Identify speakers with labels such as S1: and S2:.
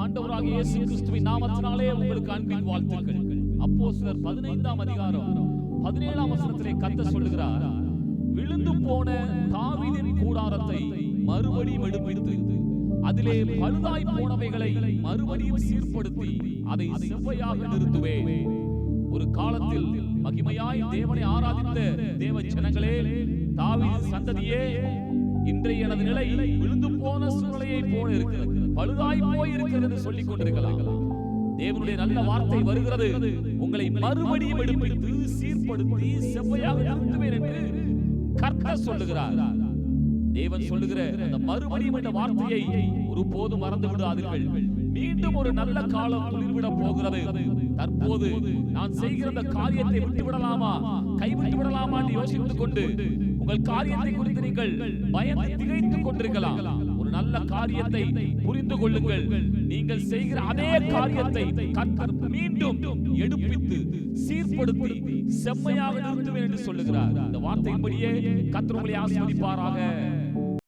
S1: ஆண்டவராகிய இயேசு கிறிஸ்துவின் நாமத்தினாலே உங்களுக்கு அன்பின் வாழ்த்துக்கள். அப்போஸ்தலர் 15ஆம் அதிகாரம் 17ஆம் வசனத்திலே கர்த்தர் சொல்லுகிறார், விழுந்து போன தாவீதின் கூடாரத்தை மறுபடியும் எடுப்பித்து அதிலே பழுதாய் போனவைகளை மறுபடியும் சீர்படுத்தி அதை செவ்வையாக நிறுத்துவேன். ஒரு காலத்தில் மகிமையாய் தேவனை ஆராதித்த தேவ ஜனங்களே, தாவீது சந்ததியே, இன்றைய எனது நிலை விழுந்து போன சூழ்நிலையை போல இருக்கிறது, பழுதாய் போய் இருக்கிறது என்று சொல்லிக் கொண்டிருக்கலாம். தேவனுடைய நல்ல வார்த்தை வருகிறது, உங்களை மறுபடியும் எடுப்பித்து சீர்படுத்தி செவ்வையாக நிறுத்துவேன் என்று கர்த்தர் சொல்லுகிறார். தேவன் சொல்லுகிற அந்த மறுபடியும் என்ற வார்த்தையை ஒருபோதும் மறந்து விடாதீர்கள். மீண்டும் ஒரு நல்ல காலம் துளிர்விட போகிறது. தற்போது நான் செய்கிற அந்த காரியத்தை விட்டு விடலாமா, கைவிட்டு விடலாமா என்று யோசித்துக் கொண்டு உங்கள் காரியத்தை குறித்து நீங்கள் பயந்து திகைத்துக் கொண்டிருக்கலாம். ஒரு நல்ல காரியத்தை புரிந்து கொள்ளுங்கள். நீங்கள் செய்கிற அதே காரியத்தை கர்த்தர் மீண்டும் எடுப்பித்து சீர்படுத்தி செம்மையாக நிறுத்துவேன் என்று சொல்லுகிறார். இந்த வார்த்தையின்படியே கர்த்தர் உங்களை ஆசீர்வதிப்பாராக.